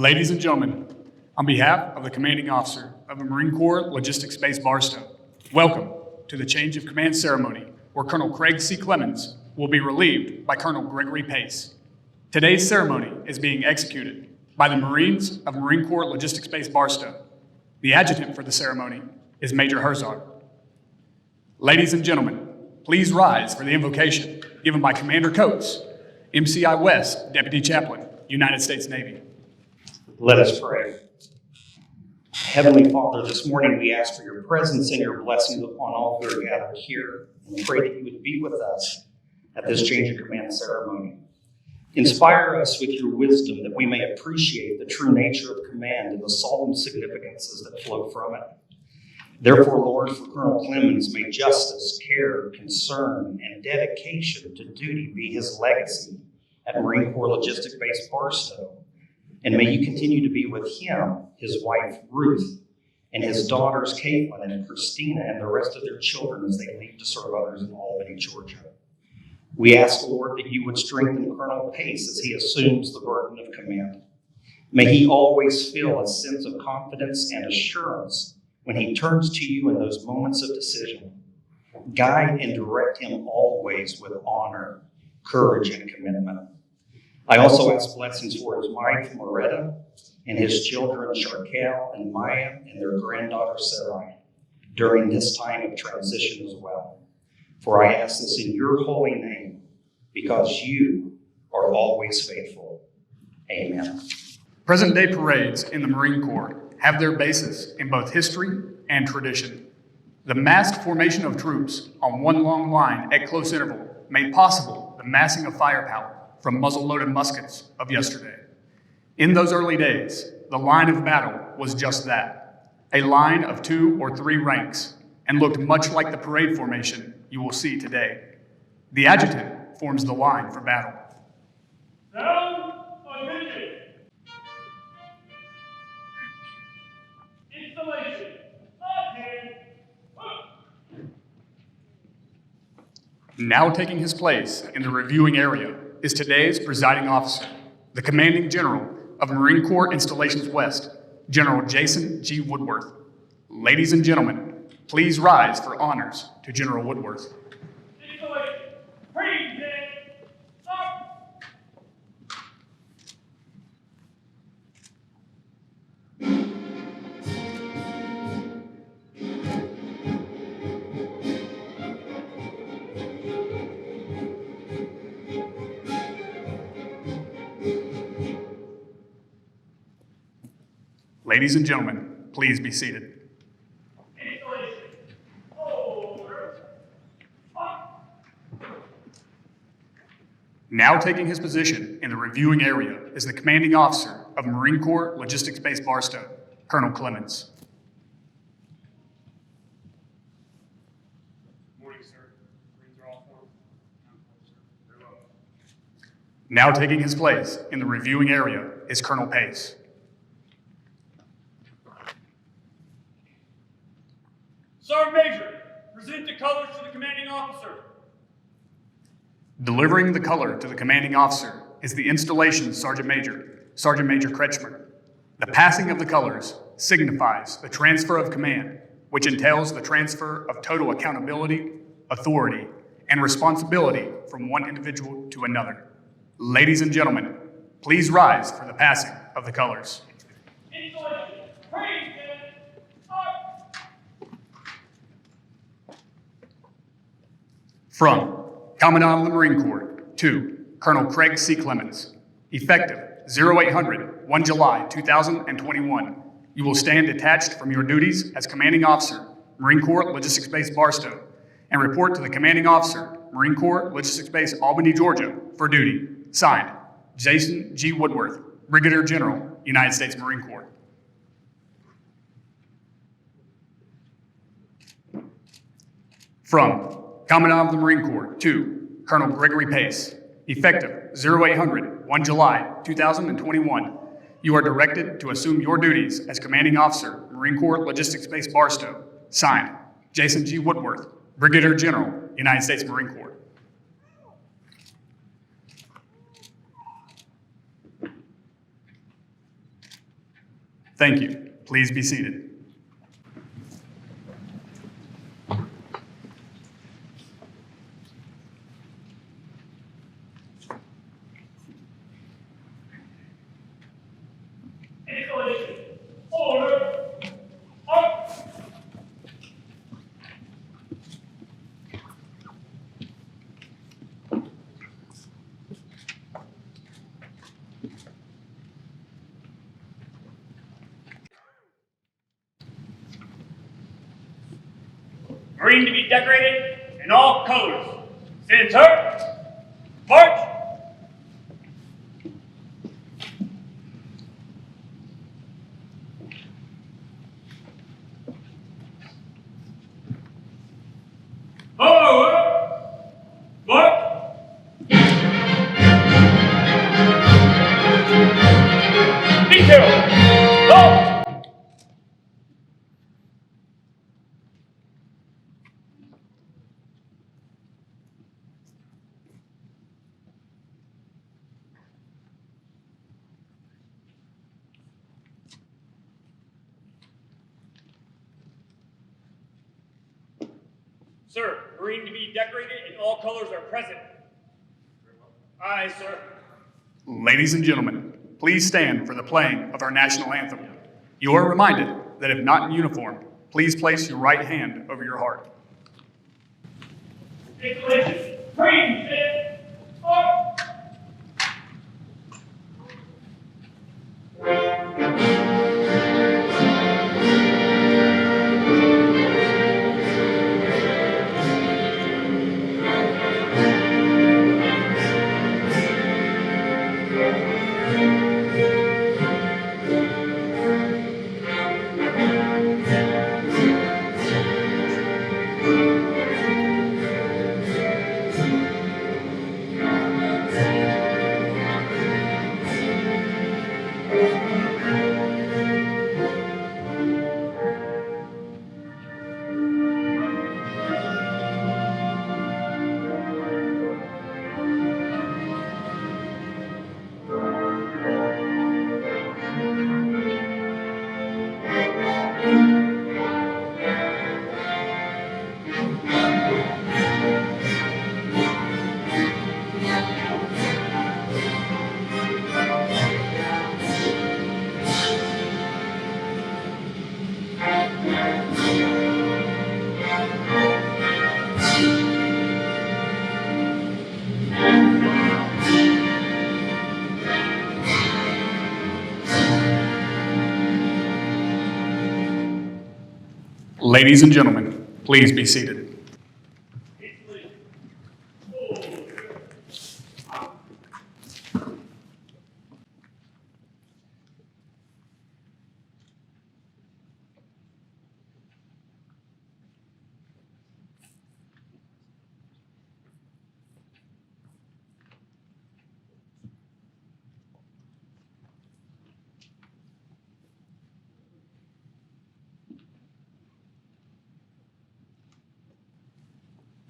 Ladies and gentlemen, on behalf of the Commanding Officer of the Marine Corps Logistics Base Barstow, welcome to the Change of Command ceremony where Colonel Craig C. Clemans will be relieved by Colonel Gregory Pace. Today's ceremony is being executed by the Marines of Marine Corps Logistics Base Barstow. The adjutant for the ceremony is Major Herzog. Ladies and gentlemen, please rise for the invocation given by Commander Coates, MCI West Deputy Chaplain, United States Navy. Let us pray. Heavenly Father, this morning we ask for your presence and your blessings upon all who are gathered here, and pray that you would be with us at this change of command ceremony. Inspire us with your wisdom that we may appreciate the true nature of command and the solemn significances that flow from it. Therefore, Lord, for Colonel Clemans, may justice, care, concern, and dedication to duty be his legacy at Marine Corps Logistics Base Barstow. And may you continue to be with him, his wife Ruth, and his daughters Caitlin and Christina, and the rest of their children as they leave to serve others in Albany, Georgia. We ask, Lord, that you would strengthen Colonel Pace as he assumes the burden of command. May he always feel a sense of confidence and assurance when he turns to you in those moments of decision. Guide and direct him always with honor, courage, and commitment. I also ask blessings for his wife, Loretta, and his children, Sharkel and Maya, and their granddaughter, Sarai, during this time of transition as well. For I ask this in your holy name, because you are always faithful. Amen. Present-day parades in the Marine Corps have their basis in both history and tradition. The massed formation of troops on one long line at close interval made possible the massing of firepower from muzzle-loaded muskets of yesterday. In those early days, the line of battle was just that, a line of 2 or 3 ranks, and looked much like the parade formation you will see today. The adjutant forms the line for battle. Down, attention. Installation, again. Now taking his place in the reviewing area is today's presiding officer, the Commanding General of Marine Corps Installations West, General Jason G. Woodworth. Ladies and gentlemen, please rise for honors to General Woodworth. Installation, present, up. Ladies and gentlemen, please be seated. Installation, over, up. Now taking his position in the reviewing area is the Commanding Officer of Marine Corps Logistics Base Barstow, Colonel Clemans. Morning, sir. Marines are all formed. Very well. Now taking his place in the reviewing area is Colonel Pace. Sergeant Major, present the colors to the commanding officer. Delivering the color to the Commanding Officer is the Installation Sergeant Major, Sergeant Major Kretschmer. The passing of the colors signifies the transfer of command, which entails the transfer of total accountability, authority, and responsibility from one individual to another. Ladies and gentlemen, please rise for the passing of the colors. Installation, present, up. From Commandant of the Marine Corps to Colonel Craig C. Clemans, effective 0800 1 July 2021, you will stand detached from your duties as Commanding Officer, Marine Corps Logistics Base Barstow, and report to the Commanding Officer, Marine Corps Logistics Base Albany, Georgia, for duty. Signed, Jason G. Woodworth, Brigadier General, United States Marine Corps. From Commandant of the Marine Corps to Colonel Gregory Pace, effective 0800 1 July 2021, you are directed to assume your duties as Commanding Officer, Marine Corps Logistics Base Barstow. Signed, Jason G. Woodworth, Brigadier General, United States Marine Corps. Thank you. Please be seated. Invocation. Order. Up. Marine to be decorated in all colors. Center. March. Forward. March. Detail. Go. Sir, Marine to be decorated and all colors are present. Aye, sir. Ladies and gentlemen, please stand for the playing of our national anthem. You are reminded that if not in uniform, please place your right hand over your heart. Invocation. Marine, stand. Up. Ladies and gentlemen, please be seated.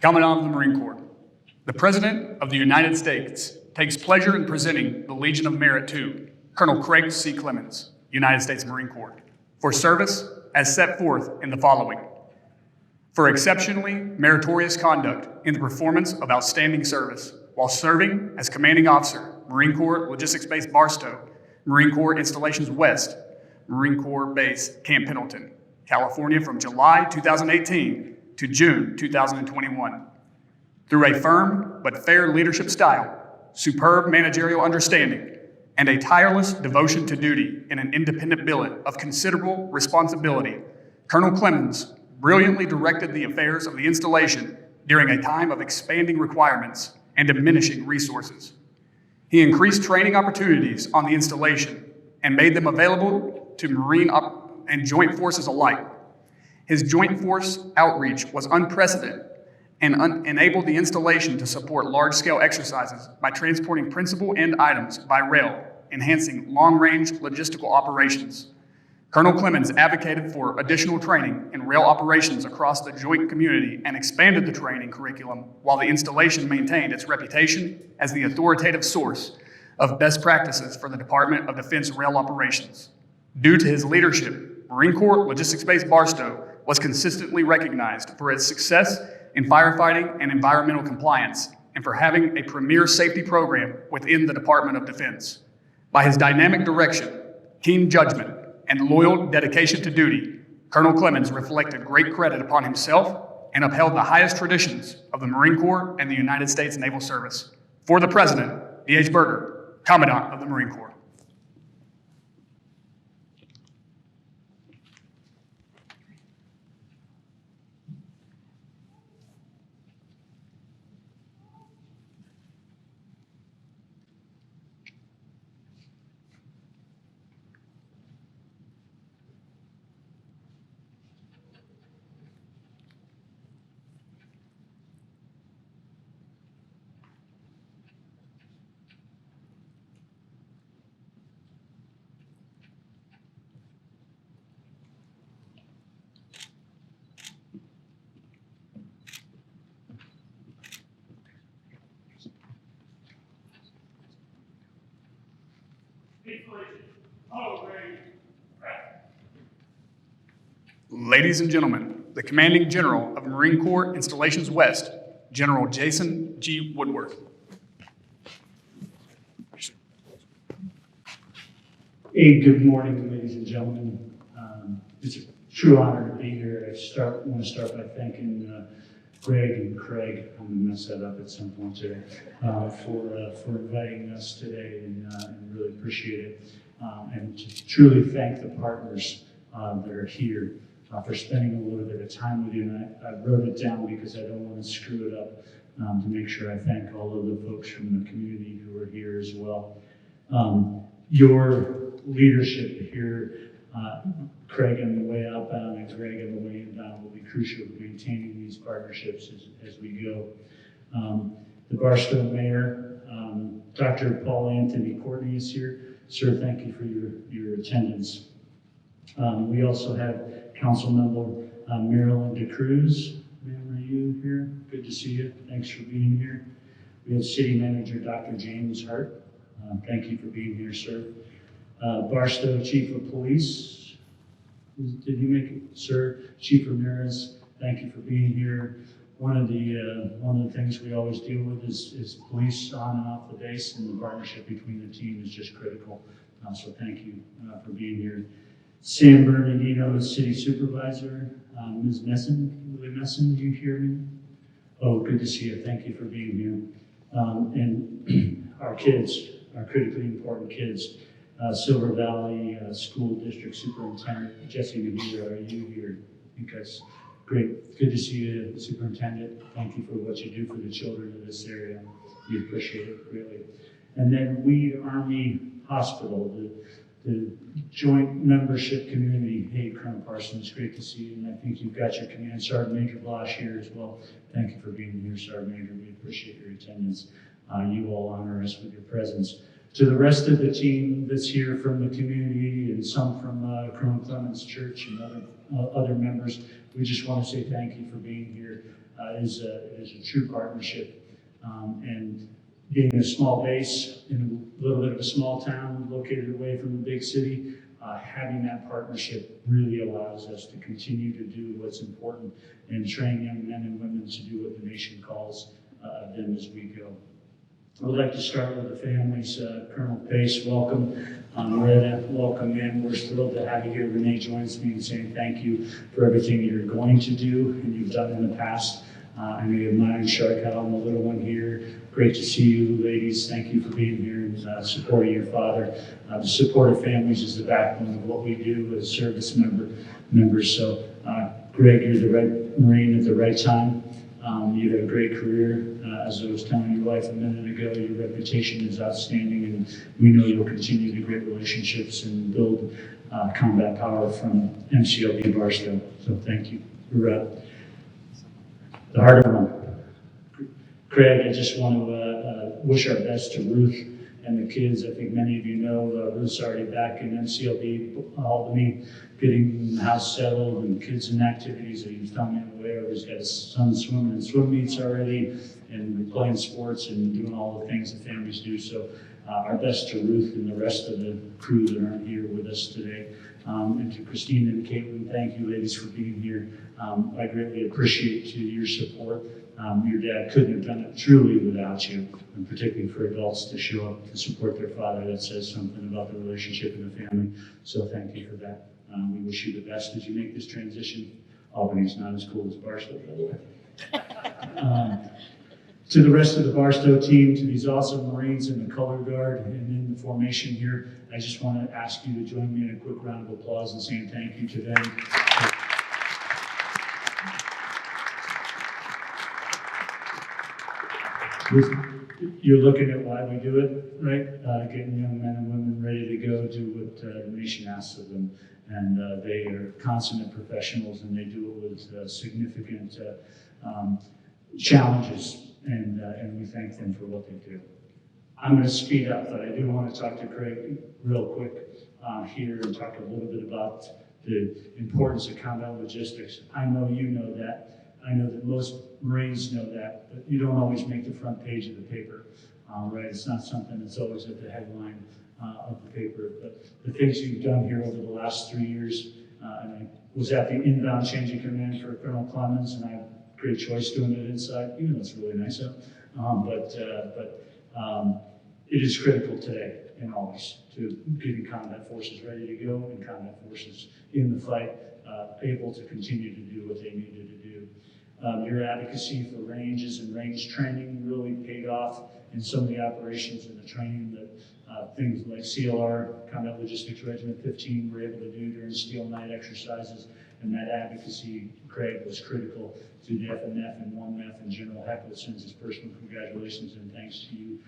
Commandant of the Marine Corps, the President of the United States takes pleasure in presenting the Legion of Merit to Colonel Craig C. Clemans, United States Marine Corps, for service as set forth in the following. For exceptionally meritorious conduct in the performance of outstanding service while serving as Commanding Officer, Marine Corps Logistics Base Barstow, Marine Corps Installations West, Marine Corps Base Camp Pendleton, California from July 2018 to June 2021. Through a firm but fair leadership style, superb managerial understanding, and a tireless devotion to duty in an independent billet of considerable responsibility, Colonel Clemans brilliantly directed the affairs of the installation during a time of expanding requirements and diminishing resources. He increased training opportunities on the installation and made them available to Marine and Joint Forces alike. His Joint Force outreach was unprecedented and enabled the installation to support large-scale exercises by transporting principal end items by rail, enhancing long-range logistical operations. Colonel Clemans advocated for additional training in rail operations across the joint community and expanded the training curriculum while the installation maintained its reputation as the authoritative source of best practices for the Department of Defense rail operations. Due to his leadership, Marine Corps Logistics Base Barstow was consistently recognized for its success in firefighting and environmental compliance, and for having a premier safety program within the Department of Defense. By his dynamic direction, keen judgment, and loyal dedication to duty, Colonel Clemans reflected great credit upon himself and upheld the highest traditions of the Marine Corps and the United States Naval Service. For the President, D.H. Berger, Commandant of the Marine Corps. Ladies and gentlemen, the Commanding General of Marine Corps Installations West, General Jason G. Woodworth. Hey, good morning, ladies and gentlemen. It's a true honor to be here. I want to start by thanking Greg and Craig, I'm going to mess that up at some point today, for inviting us today, and really appreciate it. And to truly thank the partners that are here for spending a little bit of time with you. And I wrote it down because I don't want to screw it up, to make sure I thank all of the folks from the community who are here as well. Your leadership here, Craig on the way outbound and Greg on the way inbound, will be crucial to maintaining these partnerships as we go. The Barstow Mayor, Dr. Paul Anthony Courtney is here. Sir, thank you for your attendance. We also have Council Member Marilyn DeCruz. Ma'am, are you here? Good to see you. Thanks for being here. We have City Manager Dr. James Hart. Thank you for being here, sir. Barstow Chief of Police. Did you make it, sir? Chief Ramirez, thank you for being here. One of the things we always deal with is police on and off the base, and the partnership between the team is just critical. So thank you for being here. Sam Bernardino, the City Supervisor. Ms. Willie Messon, do you hear me? Oh, good to see you. Thank you for being here. And our kids, our critically important kids. Silver Valley School District Superintendent Jesse McGee, are you here? I think that's great. Good to see you, Superintendent. Thank you for what you do for the children of this area. We appreciate it greatly. And then Weed Army Hospital, the joint membership community. Hey, Colonel Parsons, great to see you. And I think you've got your Command Sergeant Major Blosh here as well. Thank you for being here, Sergeant Major. We appreciate your attendance. You all honor us with your presence. To the rest of the team that's here from the community and some from Colonel Clemans Church and other members, we just want to say thank you for being here. It is a true partnership. And being a small base in a little bit of a small town located away from the big city, having that partnership really allows us to continue to do what's important and train young men and women to do what the nation calls of them as we go. I would like to start with the families. Colonel Pace, welcome. Loretta, welcome in. We're thrilled to have you here. Renee joins me in saying thank you for everything you're going to do and you've done in the past. I know you have mine, Sharkal, and the little one here. Great to see you, ladies. Thank you for being here and supporting your father. The support of families is the backbone of what we do as service members. So, Greg, you're the right Marine at the right time. You've had a great career. As I was telling your wife a minute ago, your reputation is outstanding, and we know you'll continue the great relationships and build combat power from MCLB Barstow. So thank you. We're the harder one. Craig, I just want to wish our best to Ruth and the kids. I think many of you know Ruth's already back in MCLB Albany, getting the house settled and kids in activities. He was telling me on the way over, he's got his son swimming in swim meets already and playing sports and doing all the things that families do. So Our best to Ruth and the rest of the crew that aren't here with us today. And to Christine and Caitlin, thank you ladies for being here. I greatly appreciate your support. Your dad couldn't have done it truly without you, and particularly for adults to show up to support their father. That says something about the relationship in the family. So thank you for that. We wish you the best as you make this transition. Albany's not as cool as Barstow, by the way. To the rest of the Barstow team, to these awesome Marines in the color guard and in the formation here, I just want to ask you to join me in a quick round of applause and saying thank you to them. You're looking at why we do it, right? Getting young men and women ready to go do what the nation asks of them. And they are consummate professionals, and they do it with significant challenges, and we thank them for what they do. I'm going to speed up, but I do want to talk to Craig real quick here and talk a little bit about the importance of combat logistics. I know you know that. I know that most Marines know that, but you don't always make the front page of the paper, right? It's not something that's always at the headline of the paper, but the things you've done here over the last 3 years, and I was at the inbound change of command for Colonel Clemans, and I had a great choice doing it inside, even though it's really nice out. It is critical today and always to getting combat forces ready to go and combat forces in the fight, able to continue to do what they needed to do. Your advocacy for ranges and range training really paid off in some of the operations and the training that things like CLR, Combat Logistics Regiment 15, were able to do during Steel Night exercises. And that advocacy, Craig, was critical to the FNF and 1MEF, and General Heckle sends his personal congratulations and thanks to you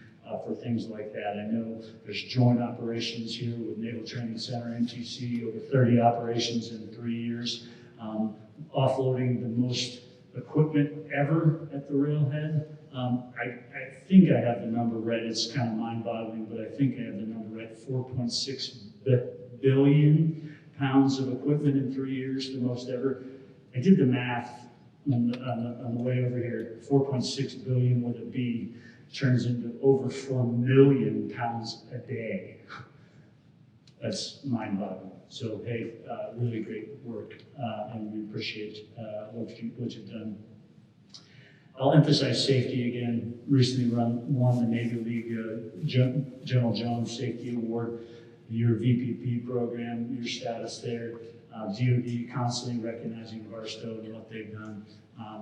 for things like that. I know there's joint operations here with Naval Training Center, NTC, over 30 operations in 3 years, offloading the most equipment ever at the railhead. I think I have the number right. It's kind of mind-boggling, but I think I have the number right. 4.6 billion pounds of equipment in 3 years, the most ever. I did the math on the way over here. 4.6 billion with a B turns into over 4 million pounds a day. That's mind-boggling. So, hey, really great work, and we appreciate what you've done. I'll emphasize safety again. Recently won the Navy League General Jones Safety Award, your VPP program, your status there. DOD constantly recognizing Barstow and what they've done.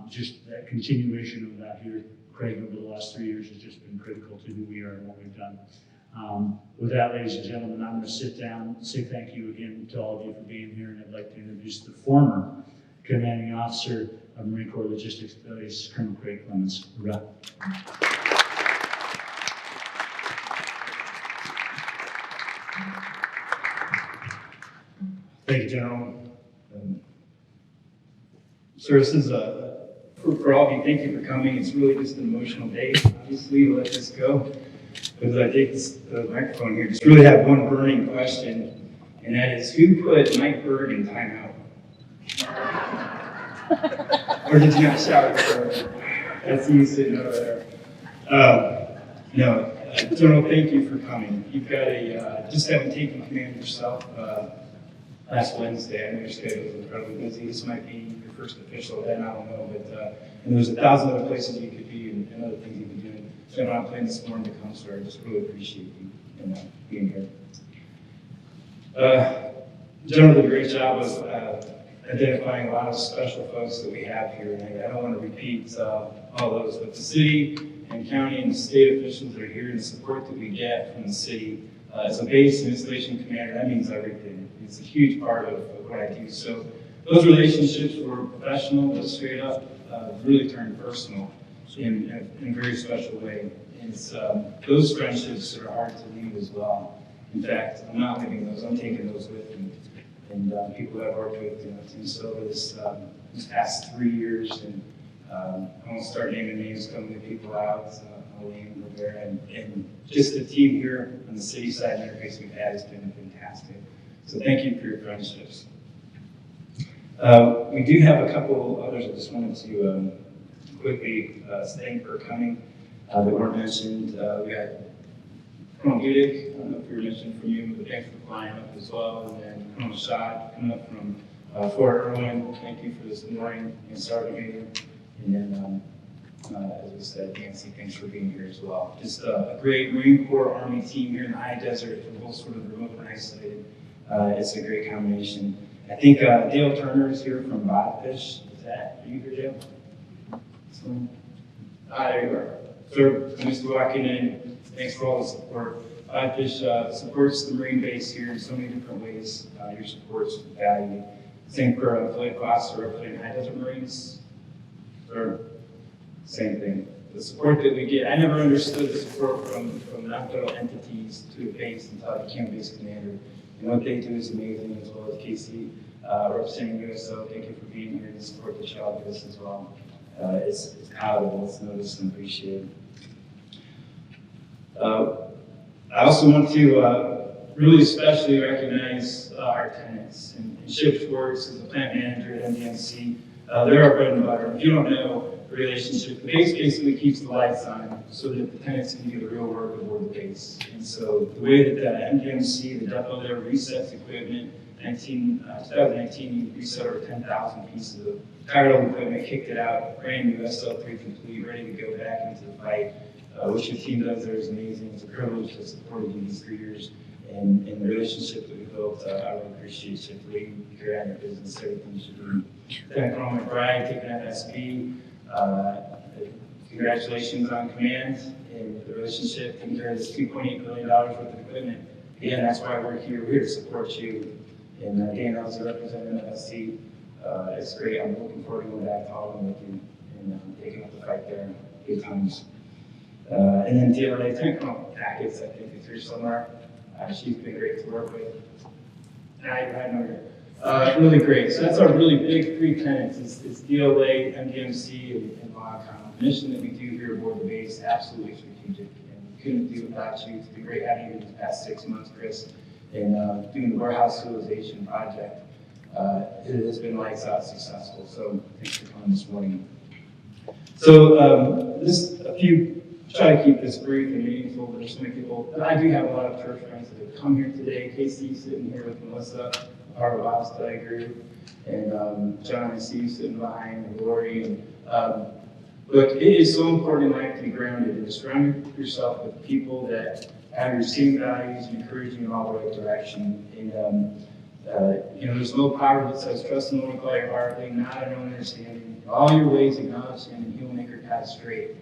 Just that continuation of that here, Craig, over the last 3 years has just been critical to who we are and what we've done. With that, ladies and gentlemen, I'm going to sit down and say thank you again to all of you for being here, and I'd like to introduce the former commanding officer of Marine Corps Logistics Base, Colonel Gregory Pace. Hurrah. Thank you, General. Sir, this is for all of you, thank you for coming. It's really just an emotional day, obviously, to let this go. As I take the microphone here, just really have one burning question, and that is, who put Mike Berg in timeout? Or did you not shout it for him? That's you sitting over there. No, General, thank you for coming. You've got just having taken command yourself last Wednesday. I know your schedule is incredibly busy. This might be your first official event, I don't know, but and there's 1,000 other places you could be and other things you could do. So I'm planning this morning to come, sir. I just really appreciate you and being here. General did a great job of identifying a lot of special folks that we have here. And I don't want to repeat all those, but the city and county and the state officials that are here and the support that we get from the city as a base and installation commander, that means everything. It's a huge part of what I do. So those relationships were professional, but straight up really turned personal in a very special way. And it's, those friendships are hard to leave as well. In fact, I'm not leaving those, I'm taking those with me. And people that I've worked with, and so over this past 3 years, and I won't start naming names, coming to people out, Elaine, Rivera, and just the team here on the city side and interface we've had has been fantastic. So thank you for your friendships. We do have a couple others I just wanted to quickly thank for coming that weren't mentioned. We got Colonel Budick, I don't know if we were mentioned from you, but thanks for flying up as well. And then Colonel Schott coming up from Fort Irwin, thank you for this morning and Sergeant Major. And then, as we said, Nancy, thanks for being here as well. Just a great Marine Corps Army team here in the high desert. We're both sort of remote and isolated. It's a great combination. I think Dale Turner is here from Bodfish. Are you here, Dale? There you are. Sir, Mr. walking in. Thanks for all the support. Bodfish supports the Marine base here in so many different ways. Your support's valued. Same for Flight Foster, our Flight High Desert Marines. Sir, same thing. The support that we get, I never understood the support from non-federal entities to a base until I became a base commander. And what they do is amazing, as well as Casey, representing USO. Thank you for being here and the support that y'all give us as well. It's palatable, it's noticed and appreciated. I also want to really especially recognize our tenants. And Ship Schwartz is the plant manager at MDMC. They're our bread and butter. If you don't know the relationship, the base basically keeps the lights on so that the tenants can do the real work aboard the base. And so the way that MDMC, the depot there, resets equipment, 2019, we reset over 10,000 pieces of tired old equipment, kicked it out, brand new SL3 complete, ready to go back into the fight. What your team does there is amazing. It's a privilege to support you these 3 years. And the relationship that we built, I really appreciate you. The way you carry out your business, everything you should do. Lieutenant Colonel McBride taking FSB. Congratulations on command and the relationship, taking care of this $2.8 billion worth of equipment. Again, that's why we're here. We're here to support you. And Dan, I was representing FSC. It's great. I'm looking forward to going back to Holland with you and taking up the fight there. Good times. And then DLA, Lieutenant Colonel Packets, I think it's here somewhere. She's been great to work with. I know her. Really great. So that's our really big 3 tenants. It's DLA, MDMC, and LogCom. The mission that we do here aboard the base, absolutely strategic. And we couldn't do it without you. It's been great having you these past 6 months, Chris, and doing the warehouse utilization project. It has been lights out successful. So thanks for coming this morning. So try to keep this brief and meaningful. There's so many people. I do have a lot of church friends that have come here today. Casey sitting here with Melissa, part of the Bible study group, and John, I see you sitting behind, and Lori. And look, it is so important in life to be grounded and to surround yourself with people that have your same values and encourage you in all the right direction. And there's no power that says trust in the Lord with all your heart, lean not on your own understanding. All your ways acknowledge Him, and He will make your path straight.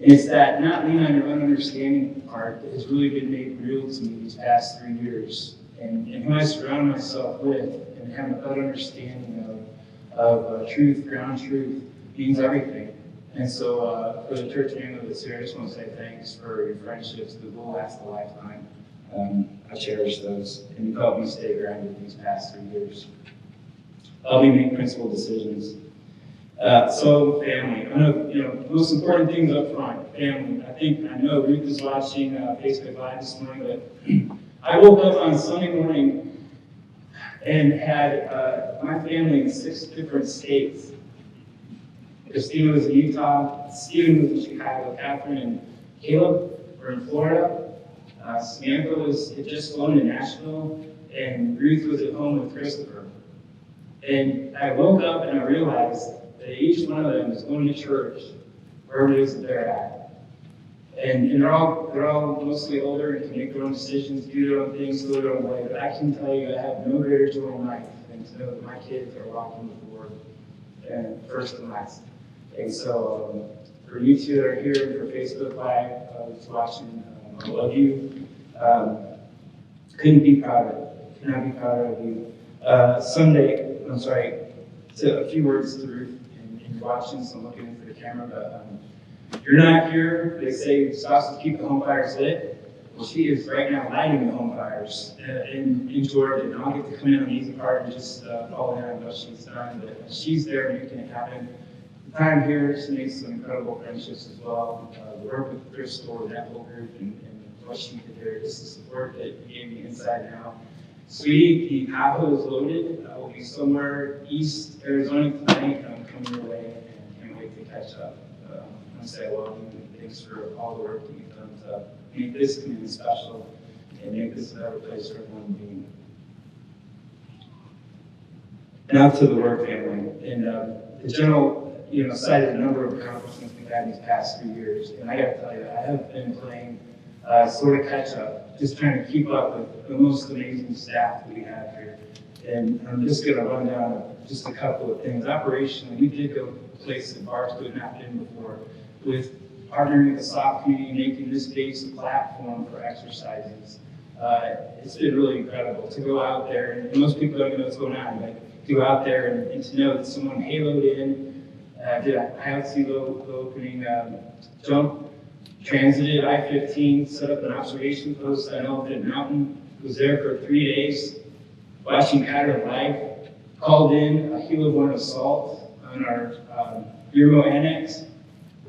And it's that not lean on your own understanding part that has really been made real to me these past 3 years. And who I surround myself with and having a better understanding of truth, ground truth, means everything. And so for the church family that's here, I just want to say thanks for your friendships that will last a lifetime. I cherish those, and you've helped me stay grounded these past 3 years. Help me make principled decisions. So family, I know, most important things up front, family. I know Ruth is watching Facebook Live this morning, but I woke up on Sunday morning and had my family in 6 different states. Christina was in Utah, Stephen was in Chicago, Catherine and Caleb were in Florida, Samantha had just flown to Nashville, and Ruth was at home with Christopher. And I woke up and I realized that each one of them is going to church wherever it is that they're at. And they're all mostly older and can make their own decisions, do their own things, go their own way. But I can tell you I have no greater joy in life than to know that my kids are walking with the Lord, and first and last. And so for you two that are here for Facebook Live, that's watching, I love you. Could not be prouder of you. A few words to Ruth. Watching, so I'm looking into the camera, but you're not here. They say spouses keep the home fires lit. Well, she is right now lighting the home fires in Georgia, and I'll get to come in on the easy part and just follow in on what she's done, but she's there making it happen. The time here, she made some incredible friendships as well. The work with Crystal and that whole group and what she did there, just the support that you gave me inside and out. Sweetie, the Tahoe is loaded. I will be somewhere east Arizona tonight. I'm coming your way and can't wait to catch up. I want to say I love you and thanks for all the work that you've done to make this community special and make this a better place for everyone to be. Now to the work family. And the general, cited a number of accomplishments we've had these past 3 years. And I gotta tell you, I have been playing sort of catch up, just trying to keep up with the most amazing staff that we have here. And I'm just gonna run down just a couple of things. Operationally, we did go places in Barstow had not been before with partnering with the SOC community, making this base a platform for exercises. It's been really incredible to go out there, and most people don't even know what's going on, but to go out there and to know that someone haloed in, did a high sea low opening jump, transited I-15, set up an observation post on Elephant Mountain, was there for 3 days, watching pattern of life, called in a helo-borne assault on our Euro Annex,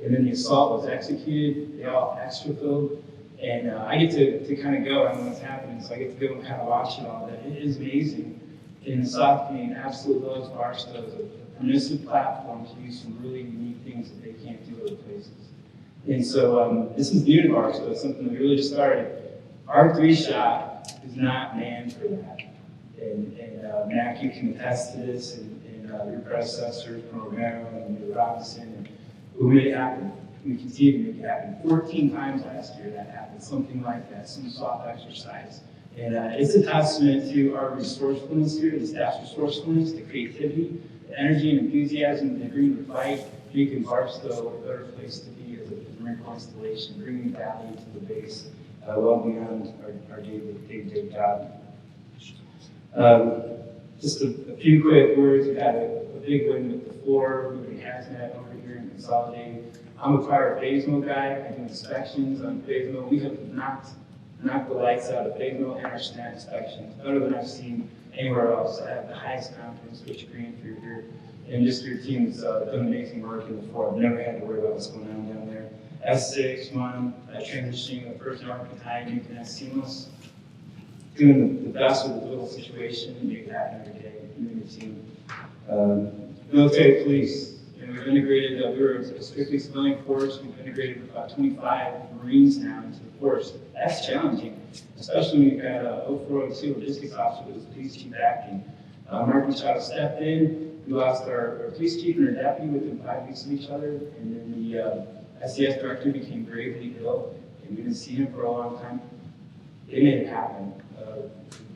and then the assault was executed. They all extra-filled. And I get to kind of go, I don't know what's happening, so I get to go and kind of watch it all. That it is amazing. And the South community absolutely loves Barstow as a permissive platform to do some really unique things that they can't do other places. And so this is new to Barstow. It's something that we really just started. Our 3-shot is not manned for that. And Mac, you can attest to this, and your predecessors, Romero and Robinson, and who made it happen. We continue to make it happen. 14 times last year that happened, something like that, some soft exercise. And it's a testament to our resourcefulness here, the staff's resourcefulness, the creativity, the energy and enthusiasm, the agreement to fight, making Barstow a better place to be as a Marine constellation, bringing value to the base well beyond our day-to-day job. Just a few quick words. We had a big win with the floor, moving hazmat over here and consolidating. I'm a prior FASMO guy. I do inspections on FASMO. We have knocked the lights out of FASMO and our SNAP inspections, better than I've seen anywhere else. I have the highest confidence, which Green for here. And just your team's done amazing work in the floor. I've never had to worry about what's going on down there. S6, transitioning the first archetype, making that seamless. Doing the best with the little situation and make it happen every day. You and your team. Military police. We've integrated, we were a strictly civilian force. We've integrated with about 25 Marines now into the force. That's challenging, especially when you've got a 0402 logistics officer with his police chief acting. Mark Machado stepped in. We lost our police chief and our deputy within 5 weeks of each other. And then the SCS director became gravely ill, and we didn't see him for a long time. They made it happen.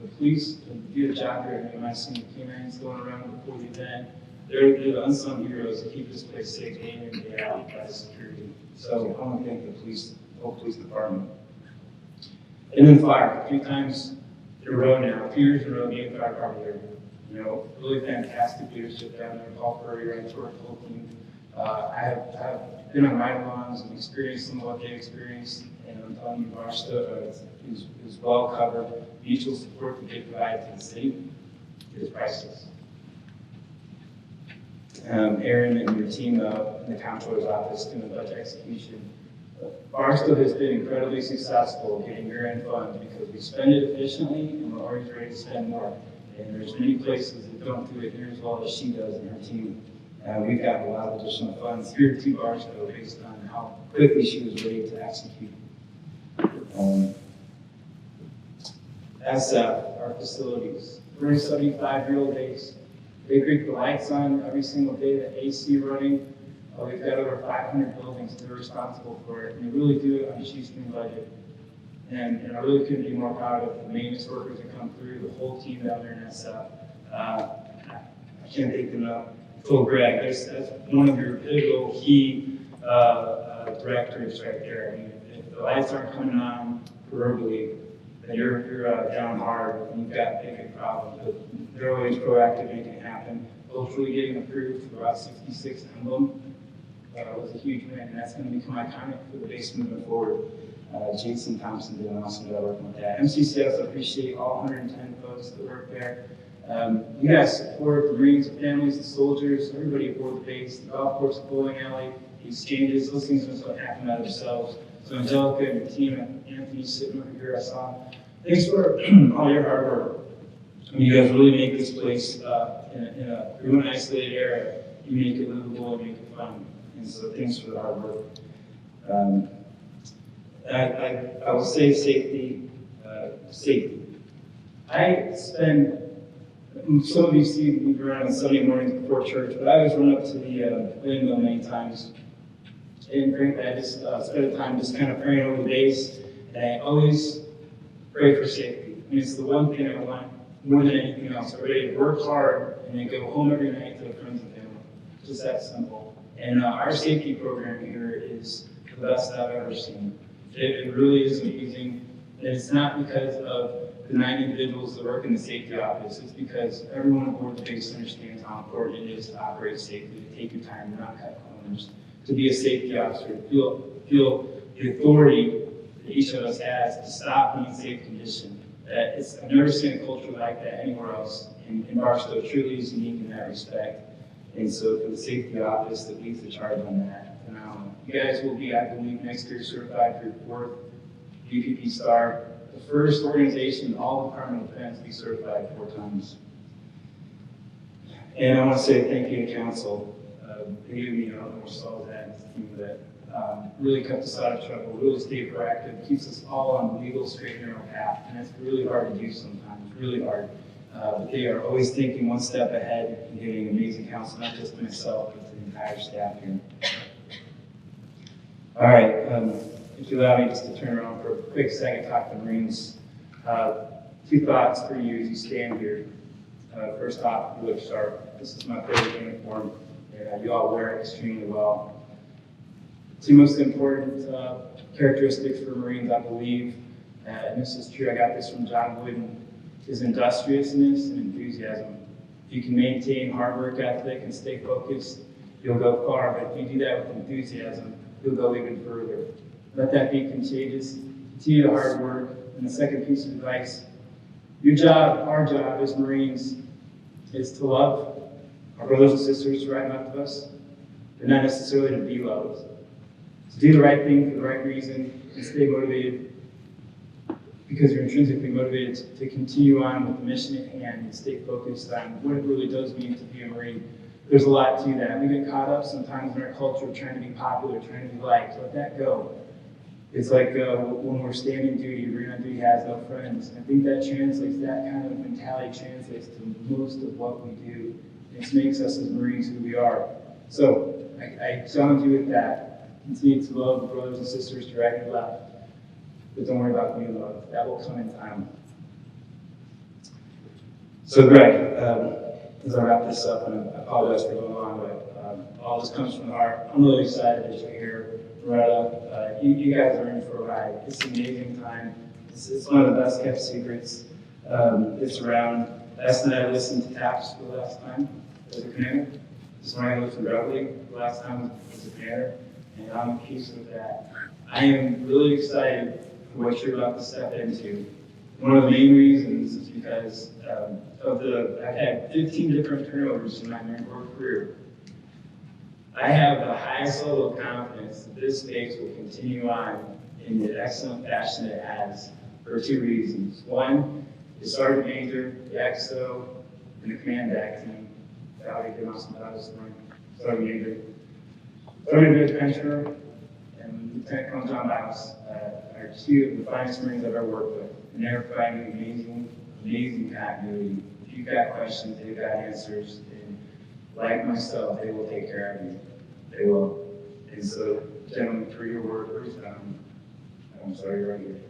The police do the job here at MIC, the Clemans going around before the event. They're the unsung heroes that keep this place safe day in and day out by security. So I want to thank the whole police department. And then fire, 3 times in a row now, 2 years in a row, being fire department here. Really fantastic leadership down there. Paul Curry, right, to our whole team. I have been on ride-alongs and experienced some of what they experienced, and I'm telling you, Barstow is well covered. Mutual support that they provide to the city is priceless. Aaron and your team in the comptroller's office doing the budget execution. Barstow has been incredibly successful getting year-end funds because we spend it efficiently and we're always ready to spend more. And there's many places that don't do it near as well as she does in her team. We've got a lot of additional funds here to Barstow based on how quickly she was ready to execute. As our facilities, we're a 75-year-old base. They keep the lights on every single day, the AC running. We've got over 500 buildings that are responsible for it, and they really do it on a shoestring budget. And I really couldn't be more proud of the maintenance workers that come through, the whole team down there in SF. I can't thank them enough. Phil Greg, that's one of your pivotal key directors right there. I mean, if the lights aren't coming on verbally, then you're down hard and you've got big problems. But they're always proactive making it happen. Hopefully getting approved for Route 66 Emblem was a huge win, and that's going to become iconic for the base moving forward. Jason Thompson did an awesome job working with that. MCCS, I appreciate all 110 folks that work there. You guys support the Marines, the families, the soldiers, everybody aboard the base, the golf course, the bowling alley, the exchanges. Those things are so happen by themselves. So Angelica and your team, and Anthony sitting over here, I saw. Thanks for all your hard work. I mean, you guys really make this place in a remote, isolated area. You make it livable and make it fun. And so thanks for the hard work. I will say safety, safety. I spend, some of you see me run on Sunday mornings before church, but I always run up to the windmill many times. And frankly, I just spend time just kind of praying over the base, and I always pray for safety. I mean, it's the one thing I want more than anything else. I'm ready to work hard and then go home every night to the friends and family. Just that simple. And our safety program here is the best I've ever seen. It really is amazing. And it's not because of the 9 individuals that work in the safety office. It's because everyone aboard the base understands how important it is to operate safely, to take your time, to not cut corners, to be a safety officer, to feel the authority that each of us has to stop an unsafe condition. I've never seen a culture like that anywhere else. And Barstow truly is unique in that respect. And so for the safety office that leads the charge on that, phenomenal. You guys will be, I believe, next year certified for your 4th BPP star. The first organization in all Department of Defense to be certified 4 times. And I want to say thank you to council. They gave me, I don't know where Saul's at, his team that really kept us out of trouble, really stayed proactive, keeps us all on the legal straight and narrow path. And that's really hard to do sometimes, really hard. But they are always thinking one step ahead and giving amazing counsel, not just to myself, but to the entire staff here. All right, if you allow me just to turn around for a quick second, talk to Marines. 2 thoughts for you as you stand here. First off, you look sharp. This is my favorite uniform, and you all wear it extremely well. 2 most important characteristics for Marines, I believe, and this is true, I got this from John Wooden, is industriousness and enthusiasm. If you can maintain hard work ethic and stay focused, you'll go far, but if you do that with enthusiasm, you'll go even further. Let that be contagious. Continue to hard work. And the second piece of advice, your job, our job as Marines, is to love our brothers and sisters right left of us, but not necessarily to be loved. To do the right thing for the right reason and stay motivated because you're intrinsically motivated to continue on with the mission at hand and stay focused on what it really does mean to be a Marine. There's a lot to that. We get caught up sometimes in our culture trying to be popular, trying to be liked. Let that go. It's like when we're standing duty, Marine on duty has no friends. I think that translates, that kind of mentality translates to most of what we do. It makes us as Marines who we are. So I challenge you with that. Continue to love the brothers and sisters to right and left. But don't worry about being loved. That will come in time. So Greg, as I wrap this up, and I apologize for going on, but all this comes from the heart. I'm really excited that you're here. Loretta, you guys are in for a ride. It's an amazing time. It's one of the best kept secrets that's around. Last night I listened to Taps for the last time as a commander. This morning I listened to Reveille the last time as a commander, and I'm at peace with that. I am really excited for what you're about to step into. One of the main reasons is because I've had 15 different turnovers in my Marine Corps career. I have the highest level of confidence that this base will continue on in the excellent fashion it has for 2 reasons. One, the Sergeant Major, the XO, and the command deck team. Sergeant Major, Sergeant Kretschmer, and Lieutenant Colonel John Biles are 2 of the finest Marines I've ever worked with. And they're providing amazing continuity. If you've got questions, they've got answers, and like myself, they will take care of you. They will. And so, gentlemen, for your workers, I'm sorry you're right here.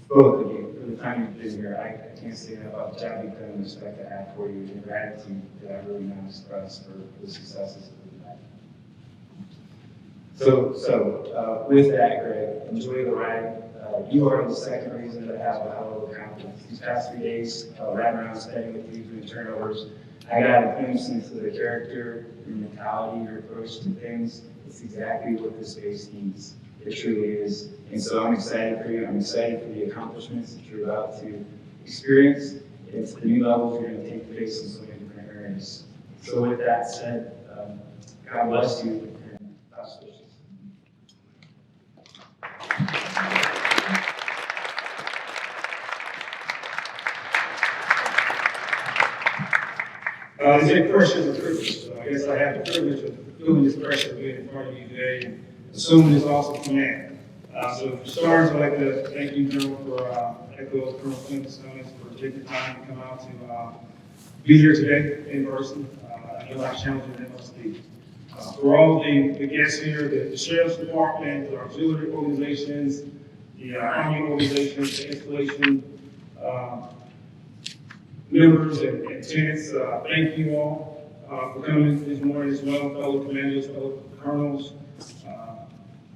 Both of you, for the time you've been here, I can't say enough about the job you've done and the respect I have for you and the gratitude that I really now express for the successes that we've had. So with that, Greg, enjoy the ride. You are the second reason that I have a high level of confidence. These past 3 days, riding around spending with you through turnovers, I got a glimpse into the character, your mentality, your approach to things. It's exactly what this space needs. It truly is. And so I'm excited for you. I'm excited for the accomplishments that you're about to experience. It's the new levels you're going to take place in so many different areas. So with that said, God bless you and best wishes. These 8 questions are privileged. So I guess I have the privilege of feeling this pressure of being in front of you today and assuming this awesome command. So for starters, I'd like to thank you, General, for echo Colonel Clemans' comments for taking the time to come out to be here today in person. I know how challenging that must be. For all the guests here, the Sheriff's Department, the auxiliary organizations, the Army organizations, the installation members and tenants, thank you all for coming this morning as well, fellow commanders, fellow colonels.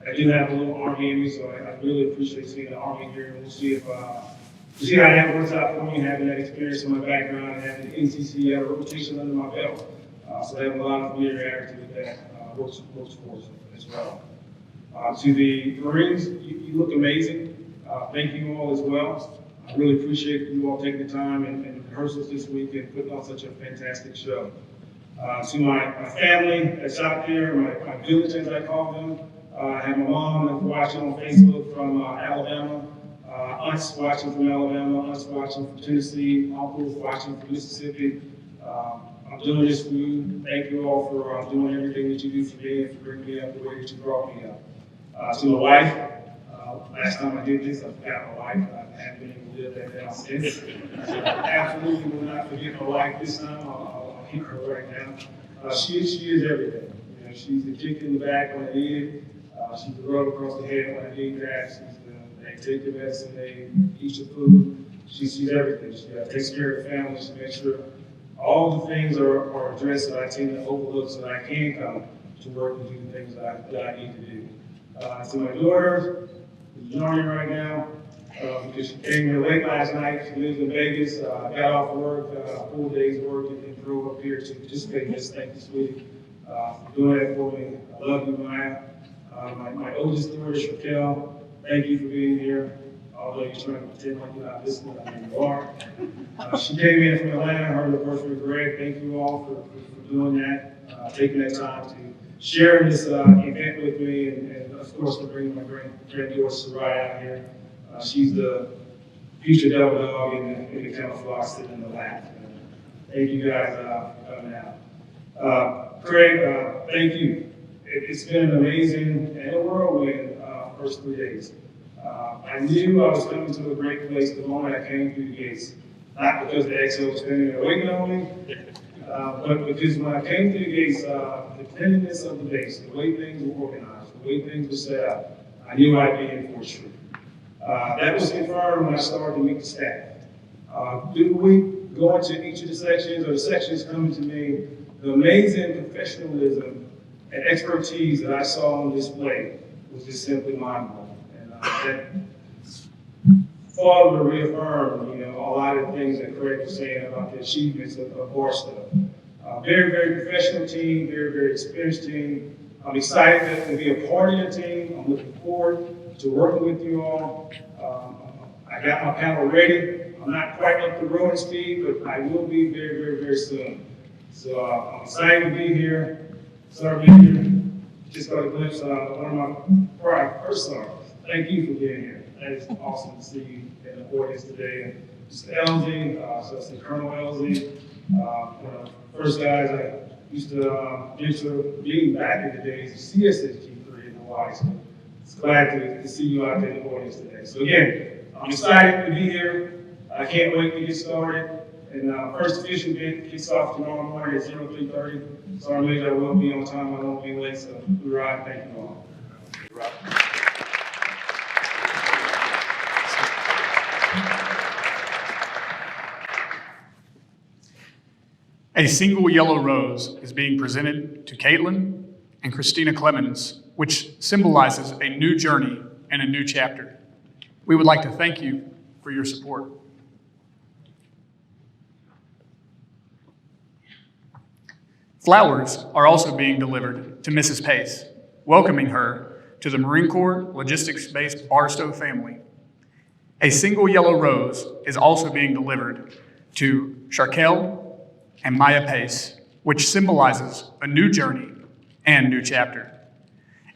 I do have a little Army in me, so I really appreciate seeing the Army here. We'll see if how that works out for me, having that experience in my background and having the NCC rotation under my belt. So I have a lot of familiarity with that workforce as well. To the Marines, you look amazing. Thank you all as well. I really appreciate you all taking the time and rehearsals this week and putting on such a fantastic show. To my family that's out there, my village as I call them, I have my mom that's watching on Facebook from Alabama, aunts watching from Alabama, aunts watching from Tennessee, uncles watching from Mississippi. I'm doing this for you. Thank you all for doing everything that you do for me and for bringing me up the way that you brought me up. To my wife, last time I did this, I forgot my wife. I haven't been able to live that down since. So I absolutely will not forget my wife this time. I'll keep her right now. She is everything. You know, she's the kick in the back when I need it. She's the rub across the head when I need that. She's they take the medicine, they eat your food. She's everything. She takes care of the family. She makes sure all the things are addressed that I tend to overlook so that I can come to work and do the things that I need to do. To my daughter, who's joining right now, because she came here late last night. She lives in Vegas. Got off work, a full day's work, and drove up here to participate in this. Thank you, sweetie, for doing that for me. I love you, Maya. My oldest daughter, Raquel, thank you for being here. Although you're trying to pretend like you're not listening, I know you are. She came in from Atlanta, her anniversary with Greg. Thank you all for doing that, taking that time to share this event with me, and of course for bringing my granddaughter Sarai out here. She's the future devil dog in the camouflage sitting in the lap. Thank you guys for coming out. Craig, thank you. It's been an amazing and a whirlwind first 3 days. I knew I was coming to a great place the moment I came through the gates. Not because the XO was standing there waiting on me, but because when I came through the gates, the cleanliness of the base, the way things were organized, the way things were set up, I knew I'd be in for a treat. That was confirmed when I started to meet the staff. Through the week, going to each of the sections, or the sections coming to me, the amazing professionalism and expertise that I saw on display was just simply mind-blowing. And that further reaffirmed, a lot of the things that Craig was saying about the achievements of Barstow. Very, very professional team, very, very experienced team. I'm excited to be a part of the team. I'm looking forward to working with you all. I got my panel ready. I'm not quite up to rolling speed, but I will be very, very, very soon. So I'm excited to be here. Sorry to be here. Just got a glimpse of one of my first stars. Thank you for being here. That is awesome to see you in the audience today. And Mr. Elsie, so that's the Colonel Elsie, one of the first guys I used to mentor being back in the days of CSSG3 in Hawaii. So it's glad to see you out there in the audience today. So again, I'm excited to be here. I can't wait to get started. And first official event kicks off tomorrow morning at 03:30. Sorry, Major, I will be on time. I won't be late. So, hoorah, thank you all. A single yellow rose is being presented to Caitlin and Christina Clemans, which symbolizes a new journey and a new chapter. We would like to thank you for your support. Flowers are also being delivered to Mrs. Pace, welcoming her to the Marine Corps Logistics Base Barstow family. A single yellow rose is also being delivered to Sharkel and Maya Pace, which symbolizes a new journey and new chapter.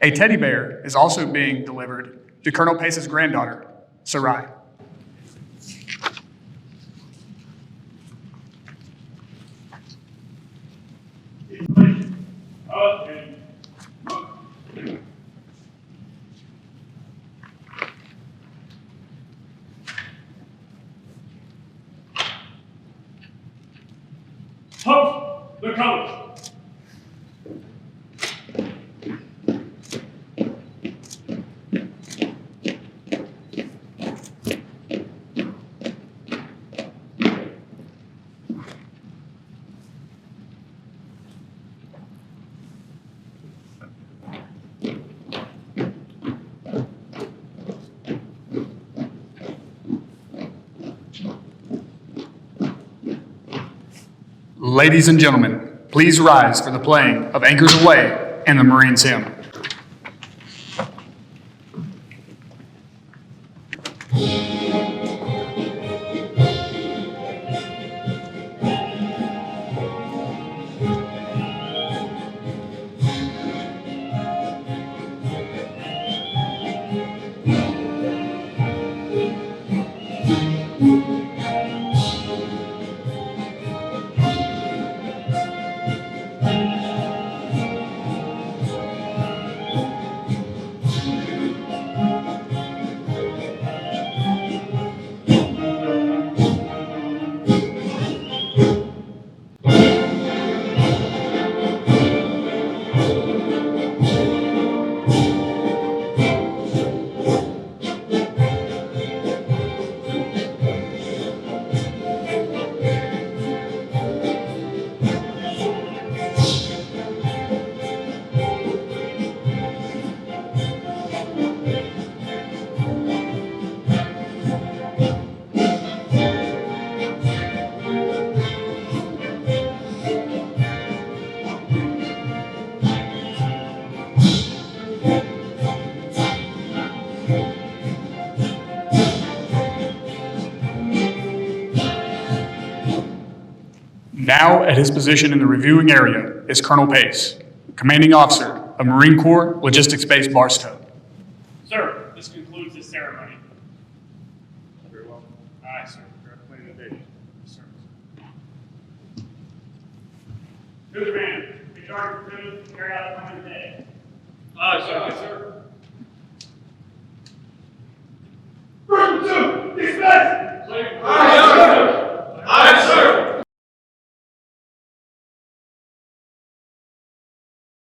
A teddy bear is also being delivered to Colonel Pace's granddaughter, Sarai. Welcome. Ladies and gentlemen, please rise for the playing of Anchors Aweigh and the Marines Hymn. Now at his position in the reviewing area is Colonel Pace, Commanding Officer of Marine Corps Logistics Base Barstow. Sir, this concludes this ceremony. Very well. Aye, sir. Invocation. Yes, sir. To the man, in charge of the crew, carry out the command today. Aye, sir. Aye, sir.